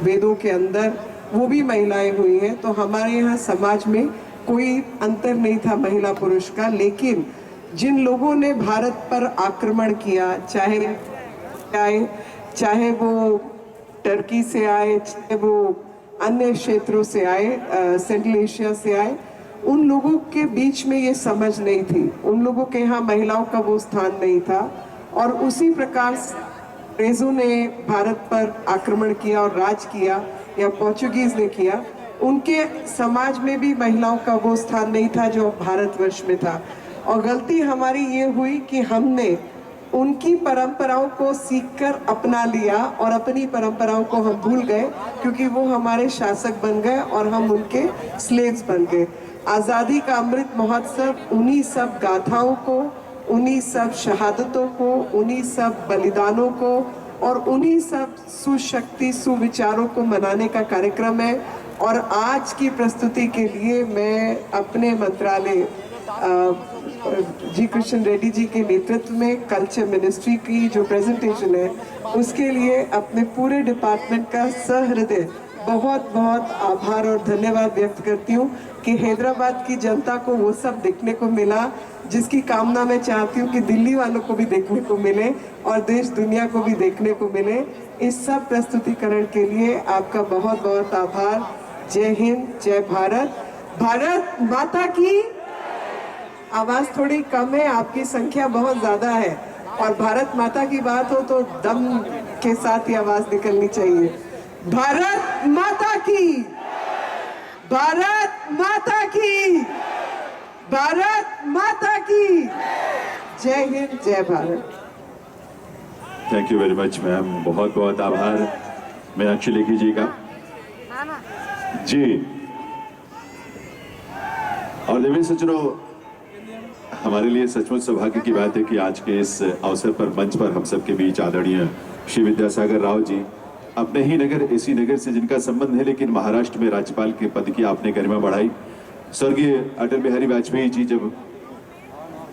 वेदों के अंदर वो भी महिलाएं हुई हैं। तो हमारे यहाँ समाज में कोई अंतर नहीं था महिला पुरुष का। लेकिन जिन लोगों ने भारत पर आक्रमण किया, चाहे वो टर्की से आए, चाहे वो अन्य क्षेत्रों से आए, सेंट्रल एशिया से आए, उन लोगों के बीच में ये समझ नहीं थी। उन लोगों के यहाँ महिलाओं का वो स्थान नहीं था। और उसी प्रकार अंग्रेजों ने भारत पर आक्रमण किया और राज किया, या पोर्चुगीज ने किया, उनके समाज में भी महिलाओं का वो स्थान नहीं था जो भारतवर्ष में था। और गलती हमारी ये हुई कि हमने उनकी परंपराओं को सीखकर अपना लिया और अपनी परंपराओं को हम भूल गए, क्योंकि वो हमारे शासक बन गए और हम उनके स्लेव्स बन गए। आज़ादी का अमृत महोत्सव उन्हीं सब गाथाओं को, उन्हीं सब शहादतों को, उन्हीं सब बलिदानों को और उन्हीं सब सुशक्ति सुविचारों को मनाने का कार्यक्रम है। और आज की प्रस्तुति के लिए मैं अपने मंत्रालय जी कृष्ण रेड्डी जी के नेतृत्व में कल्चर मिनिस्ट्री की जो प्रेजेंटेशन है, उसके लिए अपने पूरे डिपार्टमेंट का सहृदय बहुत बहुत आभार और धन्यवाद व्यक्त करती हूँ कि हैदराबाद की जनता को वो सब देखने को मिला जिसकी कामना मैं चाहती हूँ कि दिल्ली वालों को भी देखने को मिले और देश दुनिया को भी देखने को मिले। इस सब प्रस्तुतिकरण के लिए आपका बहुत बहुत आभार। जय हिंद, जय भारत, भारत माता की। आवाज थोड़ी कम है, आपकी संख्या बहुत ज्यादा है, और भारत माता की बात हो तो दम के साथ ही आवाज निकलनी चाहिए। भारत माता की, भारत माता की, भारत माता की। जय हिंद, जय Bharat. Thank you very much ma'am, बहुत बहुत आभार मीनाक्षी लेखी जी का। जी, और देवी सज्जनों, हमारे लिए सचमुच सौभाग्य की बात है कि आज के इस अवसर पर मंच पर हम सबके बीच आदरणीय श्री विद्यासागर राव जी, अपने ही नगर एसी नगर से जिनका संबंध है, लेकिन महाराष्ट्र में राज्यपाल के पद की आपने गरिमा बढ़ाई। स्वर्गीय अटल बिहारी वाजपेयी जी जब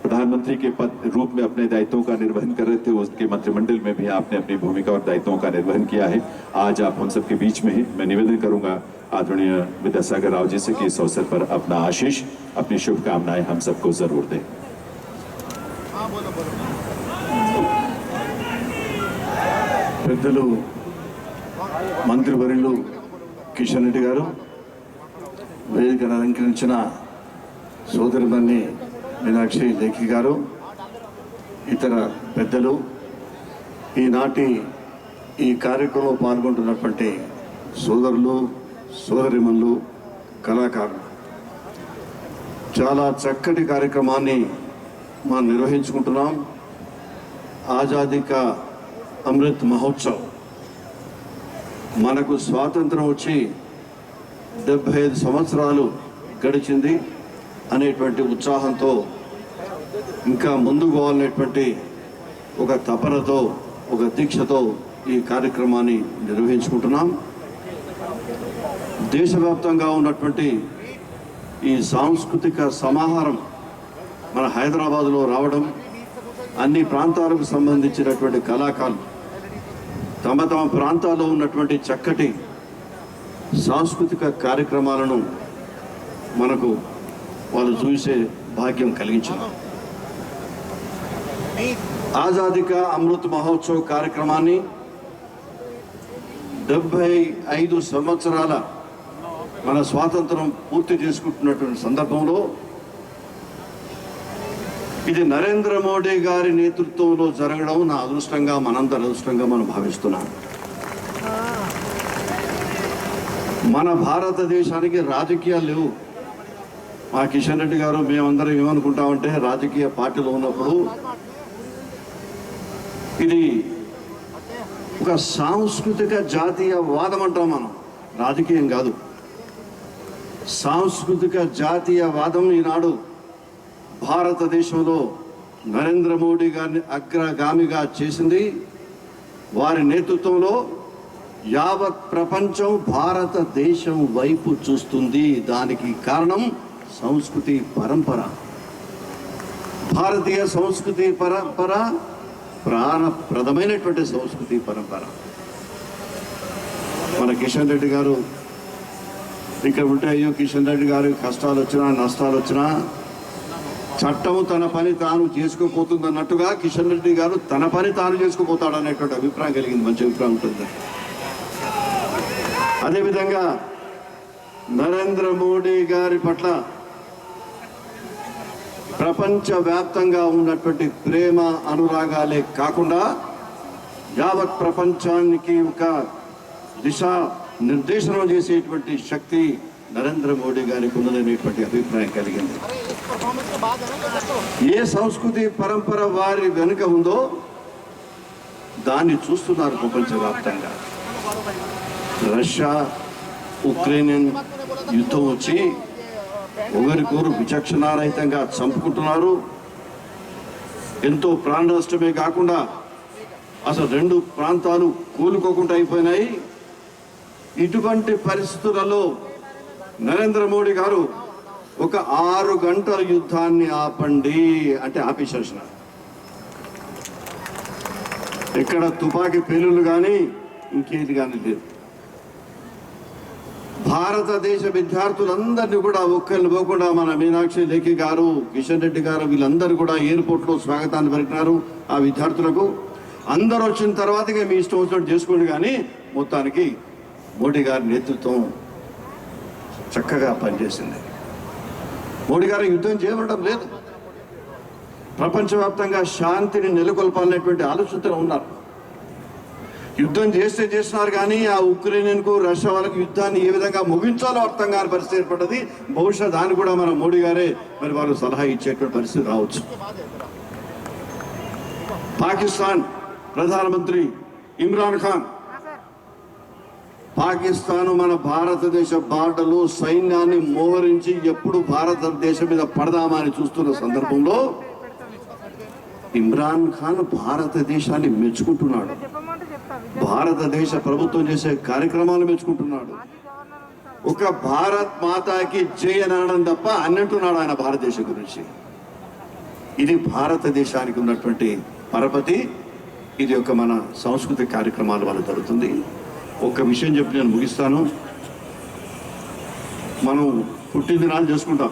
प्रधानमंत्री के पद रूप में अपने दायित्वों का निर्वहन कर रहे थे, उसके मंत्रिमंडल में भी आपने अपनी भूमिका और दायित्वों का निर्वहन किया है। आज आप हम सबके बीच में हैं। मैं निवेदन करूंगा आदरणीय विद्यासागर राव जी से कि इस अवसर पर अपना आशीष, अपनी शुभकामनाएं हम सबको जरूर दें। పెద్దలు మంత్రివర్యులు కిషన్ రెడ్డి గారు, వేదికను అలంకరించిన సోదరిమణి మీనాక్షి లేఖి గారు, ఇతర పెద్దలు, ఈనాటి ఈ కార్యక్రమంలో పాల్గొంటున్నటువంటి సోదరులు సోదరిమణులు, కళాకారులు, చాలా చక్కటి కార్యక్రమాన్ని మనం నిర్వహించుకుంటున్నాం। ఆజాదీ కా అమృత్ మహోత్సవ్, మనకు స్వాతంత్రం వచ్చి 75 సంవత్సరాలు గడిచింది అనేటువంటి ఉత్సాహంతో, ఇంకా ముందుకు పోవాలనేటువంటి ఒక తపనతో, ఒక దీక్షతో ఈ కార్యక్రమాన్ని నిర్వహించుకుంటున్నాం। దేశవ్యాప్తంగా ఉన్నటువంటి ఈ సాంస్కృతిక సమాహారం మన హైదరాబాద్లో రావడం, అన్ని ప్రాంతాలకు సంబంధించినటువంటి కళాకారులు తమ తమ ప్రాంతాల్లో ఉన్నటువంటి చక్కటి సాంస్కృతిక కార్యక్రమాలను మనకు వాళ్ళు చూసే భాగ్యం కలిగించారు। ఆజాదీ కా అమృత్ మహోత్సవ్ కార్యక్రమాన్ని 75 సంవత్సరాల మన స్వాతంత్రం పూర్తి చేసుకుంటున్నటువంటి సందర్భంలో ఇది నరేంద్ర మోడీ గారి నేతృత్వంలో జరగడం నా అదృష్టంగా, మనందరి అదృష్టంగా మనం భావిస్తున్నాం। మన భారతదేశానికి రాజకీయాలు లేవు। మా కిషన్ రెడ్డి గారు, మేమందరం ఏమనుకుంటామంటే, రాజకీయ పార్టీలో ఉన్నప్పుడు ఇది ఒక సాంస్కృతిక జాతీయ వాదం అంటాం మనం, రాజకీయం కాదు, సాంస్కృతిక జాతీయ వాదం ఈనాడు భారతదేశంలో నరేంద్ర మోడీ గారిని అగ్రగామిగా చేసింది। వారి నేతృత్వంలో యావత్ ప్రపంచం భారతదేశం వైపు చూస్తుంది। దానికి కారణం సంస్కృతి పరంపర, భారతీయ సంస్కృతి పరంపర, ప్రాణప్రదమైనటువంటి సంస్కృతి పరంపర। మన కిషన్ రెడ్డి గారు ఇక్కడ ఉంటే అయ్యో కిషన్ రెడ్డి గారు కష్టాలు వచ్చినా నష్టాలు వచ్చినా చట్టము తన పని తాను చేసుకోపోతుంది అన్నట్టుగా కిషన్ రెడ్డి గారు తన పని తాను చేసుకుపోతాడు అనేటువంటి అభిప్రాయం కలిగింది. మంచి అభిప్రాయం ఉంటుంది. అదేవిధంగా నరేంద్ర మోడీ గారి పట్ల ప్రపంచవ్యాప్తంగా ఉన్నటువంటి ప్రేమ అనురాగాలే కాకుండా యావత్ ప్రపంచానికి ఒక దిశ నిర్దేశనం చేసేటువంటి శక్తి నరేంద్ర మోడీ గారికి ఉన్నదనేటువంటి అభిప్రాయం కలిగింది. ఏ సంస్కృతి పరంపర వారి వెనుక ఉందో దాన్ని చూస్తున్నారు ప్రపంచవ్యాప్తంగా. రష్యా ఉక్రెయిన్ యుద్ధం వచ్చి ఒకరికొరు విచక్షణారహితంగా చంపుకుంటున్నారు. ఎంతో ప్రాణ నష్టమే కాకుండా అసలు 2 ప్రాంతాలు కూలుకోకుండా అయిపోయినాయి. ఇటువంటి పరిస్థితులలో నరేంద్ర మోడీ గారు ఒక 6 గంటల యుద్ధాన్ని ఆపండి అంటే ఆపేసేసినారు. ఎక్కడ తుపాకీ పేలుళ్ళు కానీ ఇంకేది కానీ లేదు. భారతదేశ విద్యార్థులందరినీ కూడా ఒక్కరిని పోకుండా మన మీనాక్షి లేఖి గారు, కిషన్ రెడ్డి గారు వీళ్ళందరూ కూడా ఎయిర్పోర్ట్లో స్వాగతాన్ని పలికినారు. ఆ విద్యార్థులకు అందరూ వచ్చిన తర్వాతగా మీ ఇష్టం వచ్చినట్టు చేసుకోండి, కానీ మొత్తానికి మోడీ గారి నేతృత్వం చక్కగా పనిచేసింది. మోడీ గారు యుద్ధం చేయడం లేదు, ప్రపంచవ్యాప్తంగా శాంతిని నెలకొల్పాలనేటువంటి ఆలోచనతో ఉన్నారు. యుద్ధం చేస్తున్నారు కానీ ఆ ఉక్రెయిన్కు రష్యా వాళ్ళకు యుద్ధాన్ని ఏ విధంగా ముగించాలో అర్థం కాని పరిస్థితి ఏర్పడ్డది. బహుశా దాన్ని కూడా మన మోడీ గారే మరి వాళ్ళు సలహా ఇచ్చేటువంటి పరిస్థితి రావచ్చు. పాకిస్తాన్ ప్రధానమంత్రి ఇమ్రాన్ ఖాన్ పాకిస్తాన్ మన భారతదేశ బార్డర్లో సైన్యాన్ని మోహరించి ఎప్పుడు భారతదేశం మీద పడదామని చూస్తున్న సందర్భంలో ఇమ్రాన్ ఖాన్ భారతదేశాన్ని మెచ్చుకుంటున్నాడు. భారతదేశ ప్రభుత్వం చేసే కార్యక్రమాలు మెచ్చుకుంటున్నాడు. ఒక భారత్ మాతాకి జై అనడం తప్ప అన్నట్టున్నాడు ఆయన భారతదేశం గురించి. ఇది భారతదేశానికి ఉన్నటువంటి పరపతి. ఇది ఒక మన సాంస్కృతిక కార్యక్రమాల వల్ల జరుగుతుంది. ఒక్క విషయం చెప్పి నేను ముగిస్తాను. మనం పుట్టినదినాలు చేసుకుంటాం.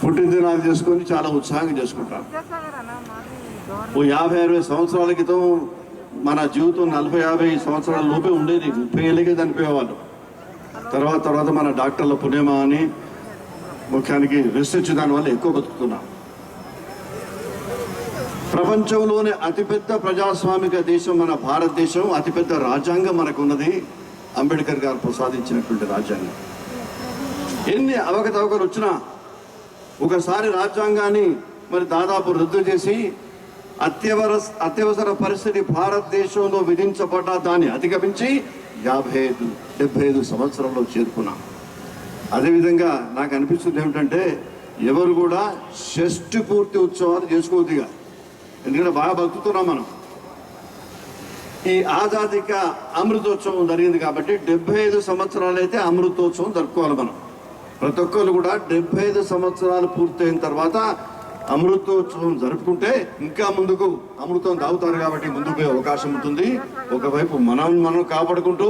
పుట్టినదినాలు చేసుకొని చాలా ఉత్సాహంగా చేసుకుంటాం. ఓ 50-60 సంవత్సరాల క్రితం మన జీవితం 40-50 సంవత్సరాల లోపే ఉండేది. 30 ఏళ్ళకే చనిపోయేవాళ్ళు. తర్వాత మన డాక్టర్ల పుణ్యమా అని ముఖ్యానికి రీసెర్చ్ దానివల్ల ఎక్కువ బతుకుతున్నాం. ప్రపంచంలోనే అతిపెద్ద ప్రజాస్వామిక దేశం మన భారతదేశం. అతిపెద్ద రాజ్యాంగం మనకు ఉన్నది. అంబేద్కర్ గారు ప్రసాదించినటువంటి రాజ్యాంగం. ఎన్ని అవకతవకలు వచ్చినా ఒకసారి రాజ్యాంగాన్ని మరి దాదాపు రద్దు చేసి అత్యవసర పరిస్థితి భారతదేశంలో విధించబడ్డ దాన్ని అధిగమించి 55-75 సంవత్సరంలో చేరుకున్నాం. అదేవిధంగా నాకు అనిపిస్తుంది ఏమిటంటే ఎవరు కూడా షష్ఠి పూర్తి ఉత్సవాలు చేసుకోవద్దుగా. ఎందుకంటే బాగా బతుకుతున్నాం మనం. ఈ ఆజాదీక అమృతోత్సవం జరిగింది కాబట్టి 75 సంవత్సరాలు అయితే అమృతోత్సవం జరుపుకోవాలి మనం. ప్రతి ఒక్కరు కూడా 75 సంవత్సరాలు పూర్తయిన తర్వాత అమృతోత్సవం జరుపుకుంటే ఇంకా ముందుకు అమృతం తాగుతారు కాబట్టి ముందుకు పోయే అవకాశం ఉంటుంది. ఒకవైపు మనం కాపాడుకుంటూ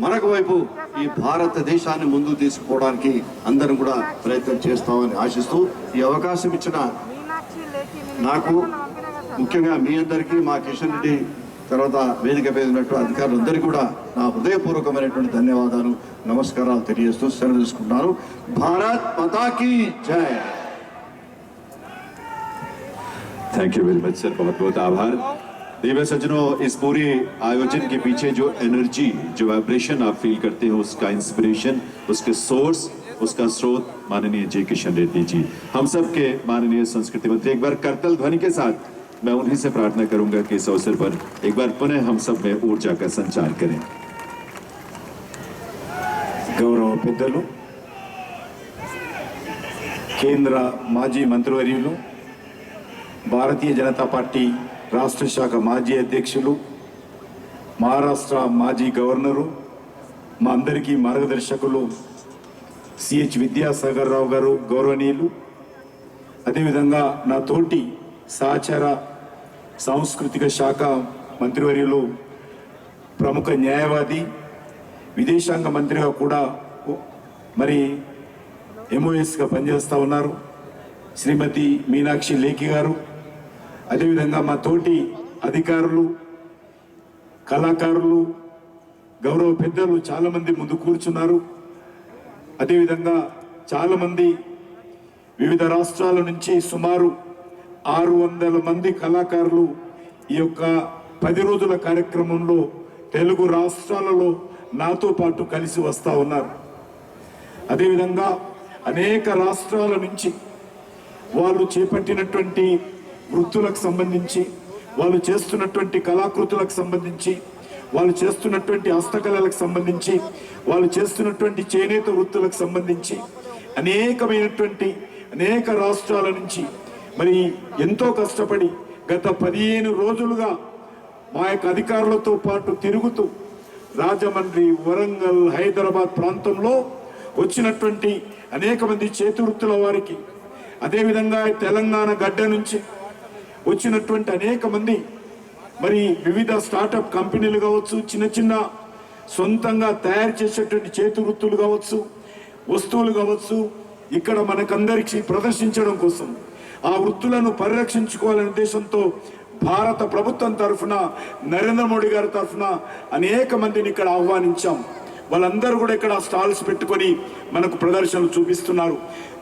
మరొక వైపు ఈ భారతదేశాన్ని ముందుకు తీసుకుపోవడానికి అందరం కూడా ప్రయత్నం చేస్తామని ఆశిస్తూ ఈ అవకాశం ఇచ్చిన నాకు ముఖ్యంగా మీ అందరికీ, మా కిషన్ రెడ్డి తర్వాత వేదిక మీద ఉన్నట్టు అధికారులందరికీ కూడా నా హృదయపూర్వకమైనటువంటి ధన్యవాదాలు, నమస్కారాలు తెలియజేస్తూ సెలవు తీసుకుంటున్నాను. భారత్ మాతా కీ జై. Thank you very much sir, बहुत बहुत आभार. देव सज्जनों, इस पूरे आयोजन के पीछे जो एनर्जी, जो वाइब्रेशन आप फील करते हो, उसका इंस्पिरेशन, उसके सोर्स, उसका स्रोत माननीय जे किशन रेड्डी जी, हम सब के माननीय संस्कृति मंत्री. एक बार करतल ध्वनि के साथ मैं उन्हीं से प्रार्थना करूंगा कि इस अवसर पर एक बार पुनः हम सब में ऊर्जा का संचार करें. గౌరవ పెద్దలు, కేంద్ర మాజీ మంత్రివర్యులు, భారతీయ జనతా పార్టీ రాష్ట్ర శాఖ మాజీ అధ్యక్షులు, మహారాష్ట్ర మాజీ గవర్నరు, మా అందరికీ మార్గదర్శకులు సిహెచ్ విద్యాసాగర్ రావు గారు గౌరవనీయులు, అదేవిధంగా నా తోటి సహచర సాంస్కృతిక శాఖ మంత్రివర్యులు, ప్రముఖ న్యాయవాది విదేశాంగ మంత్రిగా కూడా మరి MOSగా పనిచేస్తూ ఉన్నారు. శ్రీమతి మీనాక్షి లేఖి గారు, అదేవిధంగా మా తోటి అధికారులు, కళాకారులు, గౌరవ పెద్దలు చాలామంది ముందు కూర్చున్నారు. అదేవిధంగా చాలామంది వివిధ రాష్ట్రాల నుంచి సుమారు 600 మంది కళాకారులు ఈ యొక్క 10 రోజుల కార్యక్రమంలో తెలుగు రాష్ట్రాలలో నాతో పాటు కలిసి వస్తూ ఉన్నారు. అదేవిధంగా అనేక రాష్ట్రాల నుంచి వాళ్ళు చేపట్టినటువంటి వృత్తులకు సంబంధించి, వాళ్ళు చేస్తున్నటువంటి కళాకృతులకు సంబంధించి, వాళ్ళు చేస్తున్నటువంటి హస్తకళలకు సంబంధించి, వాళ్ళు చేస్తున్నటువంటి చేనేత వృత్తులకు సంబంధించి అనేక రాష్ట్రాల నుంచి మరి ఎంతో కష్టపడి గత 15 రోజులుగా మా యొక్క అధికారులతో పాటు తిరుగుతూ రాజమండ్రి, వరంగల్, హైదరాబాద్ ప్రాంతంలో వచ్చినటువంటి అనేక మంది చేతి వృత్తుల వారికి, అదేవిధంగా తెలంగాణ గడ్డ నుంచి వచ్చినటువంటి అనేక మంది మరి వివిధ స్టార్టప్ కంపెనీలు కావచ్చు, చిన్న చిన్న సొంతంగా తయారు చేసేటువంటి చేతి వృత్తులు కావచ్చు, వస్తువులు కావచ్చు, ఇక్కడ మనకందరికీ ప్రదర్శించడం కోసం ఆ వృత్తులను పరిరక్షించుకోవాలనే ఉద్దేశంతో భారత ప్రభుత్వం తరఫున, నరేంద్ర మోడీ గారి తరఫున అనేక మందిని ఇక్కడ ఆహ్వానించాం. వాళ్ళందరూ కూడా ఇక్కడ స్టాల్స్ పెట్టుకొని మనకు ప్రదర్శనలు చూపిస్తున్నారు.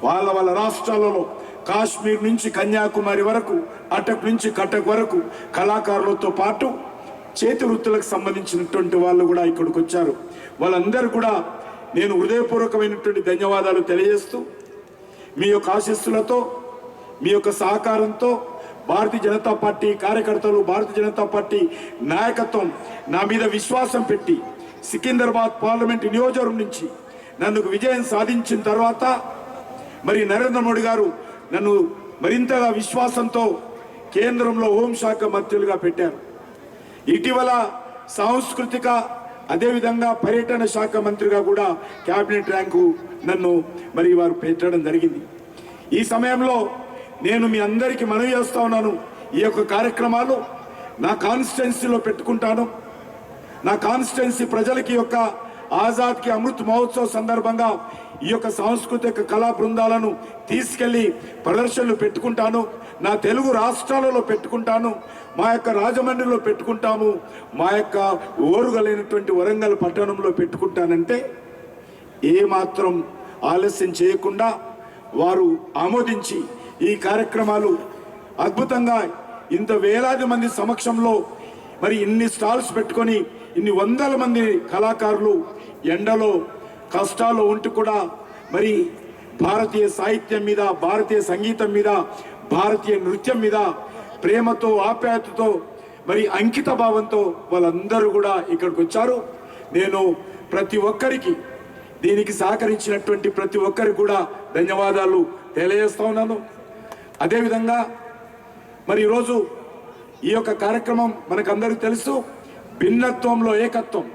వాళ్ళ రాష్ట్రాలలో కాశ్మీర్ నుంచి కన్యాకుమారి వరకు, అటక్ నుంచి కటక్ వరకు కళాకారులతో పాటు చేతి వృత్తులకు సంబంధించినటువంటి వాళ్ళు కూడా ఇక్కడికి వచ్చారు. వాళ్ళందరూ కూడా నేను హృదయపూర్వకమైనటువంటి ధన్యవాదాలు తెలియజేస్తూ, మీ యొక్క ఆశీస్సులతో, మీ యొక్క సహకారంతో భారతీయ జనతా పార్టీ కార్యకర్తలు, భారతీయ జనతా పార్టీ నాయకత్వం నా మీద విశ్వాసం పెట్టి సికింద్రాబాద్ పార్లమెంటు నియోజకవర్గం నుంచి నన్ను విజయం సాధించిన తర్వాత మరి నరేంద్ర మోడీ గారు నన్ను మరింతగా విశ్వాసంతో కేంద్రంలో హోంశాఖ మంత్రులుగా పెట్టారు. ఇటీవల సాంస్కృతిక అదేవిధంగా పర్యటన శాఖ మంత్రిగా కూడా క్యాబినెట్ ర్యాంకు నన్ను మరి వారు పెట్టడం జరిగింది. ఈ సమయంలో నేను మీ అందరికీ మనవి చేస్తా ఉన్నాను, ఈ యొక్క కార్యక్రమాలు నా కాన్స్టిట్యున్సీలో పెట్టుకుంటాను. నా కాన్స్టిట్యున్సీ ప్రజలకి యొక్క ఆజాద్ కి అమృత్ మహోత్సవ్ సందర్భంగా ఈ యొక్క సాంస్కృతిక కళా బృందాలను తీసుకెళ్లి ప్రదర్శనలు పెట్టుకుంటాను. నా తెలుగు రాష్ట్రాలలో పెట్టుకుంటాను, మా యొక్క రాజమండ్రిలో పెట్టుకుంటాము, మా యొక్క ఓరుగలైనటువంటి వరంగల్ పట్టణంలో పెట్టుకుంటానంటే ఏమాత్రం ఆలస్యం చేయకుండా వారు ఆమోదించి ఈ కార్యక్రమాలు అద్భుతంగా ఇంత వేలాది మంది సమక్షంలో మరి ఇన్ని స్టాల్స్ పెట్టుకొని ఇన్ని వందల మంది కళాకారులు ఎండలో కష్టాల్లో ఉంటూ కూడా మరి భారతీయ సాహిత్యం మీద, భారతీయ సంగీతం మీద, భారతీయ నృత్యం మీద ప్రేమతో, ఆప్యాయతతో, మరి అంకిత భావంతో వాళ్ళందరూ కూడా ఇక్కడికి వచ్చారు. నేను ప్రతి ఒక్కరికి, దీనికి సహకరించినటువంటి ప్రతి ఒక్కరికి కూడా ధన్యవాదాలు తెలియజేస్తా ఉన్నాను. అదేవిధంగా మరి ఈరోజు ఈ యొక్క కార్యక్రమం మనకందరికీ తెలుసు, భిన్నత్వంలో ఏకత్వం.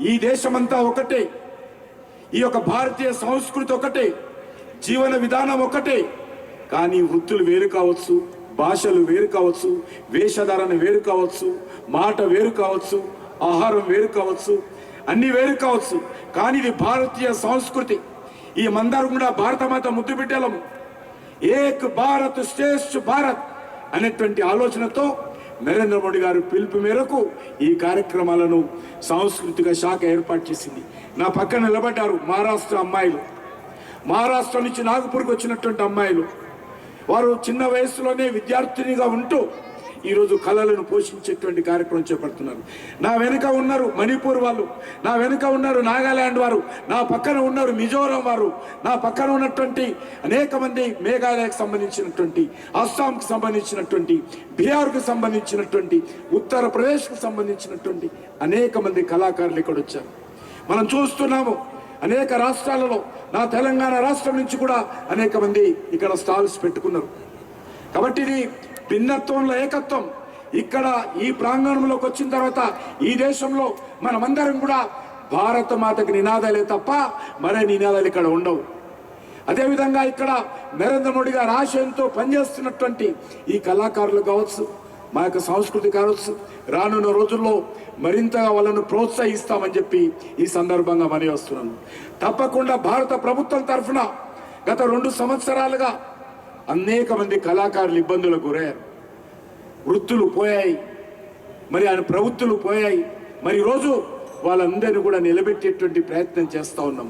ఈ దేశమంతా ఒకటే, ఈ యొక్క భారతీయ సంస్కృతి ఒకటే, జీవన విధానం ఒకటే. కానీ వృత్తులు వేరు కావచ్చు, భాషలు వేరు కావచ్చు, వేషధారణ వేరు కావచ్చు, మాట వేరు కావచ్చు, ఆహారం వేరు కావచ్చు, అన్ని వేరు కావచ్చు. కానీ ఇది భారతీయ సంస్కృతి. ఈ మందరం కూడా భారతమాత ముద్దు బిడ్డలము. ఏక్ భారత్ శ్రేష్ఠ భారత్ అనేటువంటి ఆలోచనతో నరేంద్ర మోడీ గారు పిలుపు మేరకు ఈ కార్యక్రమాలను సాంస్కృతిక శాఖ ఏర్పాటు చేసింది. నా పక్కన నిలబడ్డారు మహారాష్ట్ర అమ్మాయిలు, మహారాష్ట్ర నుంచి నాగపూర్కి వచ్చినటువంటి అమ్మాయిలు. వారు చిన్న వయసులోనే విద్యార్థినిగా ఉంటూ ఈరోజు కళలను పోషించేటువంటి కార్యక్రమం చేపడుతున్నారు. నా వెనుక ఉన్నారు మణిపూర్ వాళ్ళు, నా వెనుక ఉన్నారు నాగాలాండ్ వారు, నా పక్కన ఉన్నారు మిజోరాం వారు, నా పక్కన ఉన్నటువంటి అనేక మంది మేఘాలయకు సంబంధించినటువంటి, అస్సాంకి సంబంధించినటువంటి, బీహార్కు సంబంధించినటువంటి, ఉత్తరప్రదేశ్కు సంబంధించినటువంటి అనేక మంది కళాకారులు ఇక్కడ వచ్చారు. మనం చూస్తున్నాము అనేక రాష్ట్రాలలో, నా తెలంగాణ రాష్ట్రం నుంచి కూడా అనేక మంది ఇక్కడ స్టాల్స్ పెట్టుకున్నారు. కాబట్టి ఇది భిన్నత్వంలో ఏకత్వం. ఇక్కడ ఈ ప్రాంగణంలోకి వచ్చిన తర్వాత ఈ దేశంలో మనమందరం కూడా భారత మాతకి నినాదాలే తప్ప మరే నినాదాలు ఇక్కడ ఉండవు. అదేవిధంగా ఇక్కడ నరేంద్ర మోడీ గారు ఆశయంతో పనిచేస్తున్నటువంటి ఈ కళాకారులు కావచ్చు, మా యొక్క సంస్కృతి కావచ్చు రానున్న రోజుల్లో మరింతగా వాళ్ళను ప్రోత్సహిస్తామని చెప్పి ఈ సందర్భంగా మనవి వస్తున్నాను. తప్పకుండా భారత ప్రభుత్వం తరఫున గత 2 సంవత్సరాలుగా అనేక మంది కళాకారులు ఇబ్బందులకు గురయ్యారు. వృత్తులు పోయాయి, మరి ఆయన ప్రవృత్తులు పోయాయి. మరి ఈరోజు వాళ్ళందరినీ కూడా నిలబెట్టేటువంటి ప్రయత్నం చేస్తూ ఉన్నాం.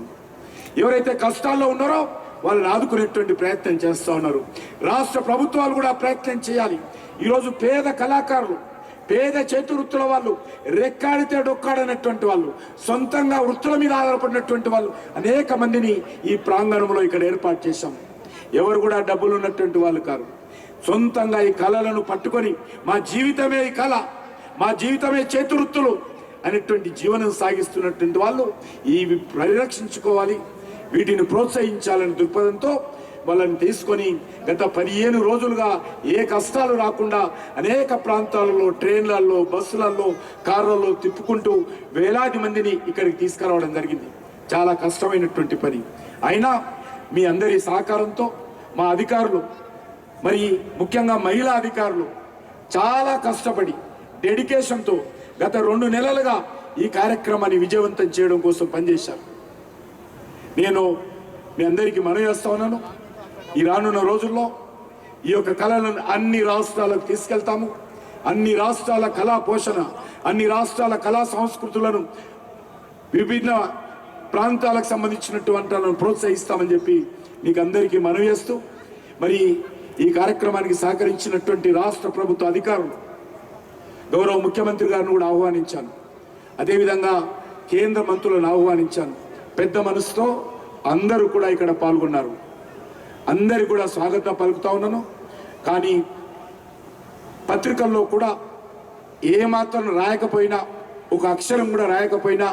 ఎవరైతే కష్టాల్లో ఉన్నారో వాళ్ళని ఆదుకునేటువంటి ప్రయత్నం చేస్తూ ఉన్నారు. రాష్ట్ర ప్రభుత్వాలు కూడా ప్రయత్నం చేయాలి. ఈరోజు పేద కళాకారులు, పేద చేతి వృత్తుల వాళ్ళు, రెక్కాడితే డొక్కాడనటువంటి వాళ్ళు, సొంతంగా వృత్తుల మీద ఆధారపడినటువంటి వాళ్ళు అనేక మందిని ఈ ప్రాంగణంలో ఇక్కడ ఏర్పాటు చేశాం. ఎవరు కూడా డబ్బులు ఉన్నటువంటి వాళ్ళు కాదు. సొంతంగా ఈ కళలను పట్టుకొని మా జీవితమే ఈ కళ, మా జీవితమే చేతి వృత్తులు అనేటువంటి జీవనం సాగిస్తున్నటువంటి వాళ్ళు ఇవి పరిరక్షించుకోవాలి, వీటిని ప్రోత్సహించాలని దృక్పథంతో వాళ్ళని తీసుకొని గత 15 రోజులుగా ఏ కష్టాలు రాకుండా అనేక ప్రాంతాలలో ట్రైన్లలో, బస్సులలో, కార్లలో తిప్పుకుంటూ వేలాది మందిని ఇక్కడికి తీసుకురావడం జరిగింది. చాలా కష్టమైనటువంటి పని. అయినా మీ అందరి సహకారంతో మా అధికారులు, మరి ముఖ్యంగా మహిళా అధికారులు చాలా కష్టపడి డెడికేషన్తో గత 2 నెలలుగా ఈ కార్యక్రమాన్ని విజయవంతం చేయడం కోసం పనిచేశారు. నేను మీ అందరికీ మనవి చేస్తా ఉన్నాను, ఈ రానున్న రోజుల్లో ఈ యొక్క కళలను అన్ని రాష్ట్రాలకు తీసుకెళ్తాము. అన్ని రాష్ట్రాల కళా పోషణ, అన్ని రాష్ట్రాల కళా సంస్కృతులను విభిన్న ప్రాంతాలకు సంబంధించినటువంటి వాళ్ళను ప్రోత్సహిస్తామని చెప్పి మీకు అందరికీ మనవి చేస్తూ, మరి ఈ కార్యక్రమానికి సహకరించినటువంటి రాష్ట్ర ప్రభుత్వ అధికారులు, గౌరవ ముఖ్యమంత్రి గారిని కూడా ఆహ్వానించాను. అదేవిధంగా కేంద్ర మంత్రులను ఆహ్వానించాను. పెద్ద మనసుతో అందరూ కూడా ఇక్కడ పాల్గొన్నారు. అందరి కూడా స్వాగతం పలుకుతా ఉన్నాను. కానీ పత్రికల్లో కూడా ఏమాత్రం రాయకపోయినా, ఒక అక్షరం కూడా రాయకపోయినా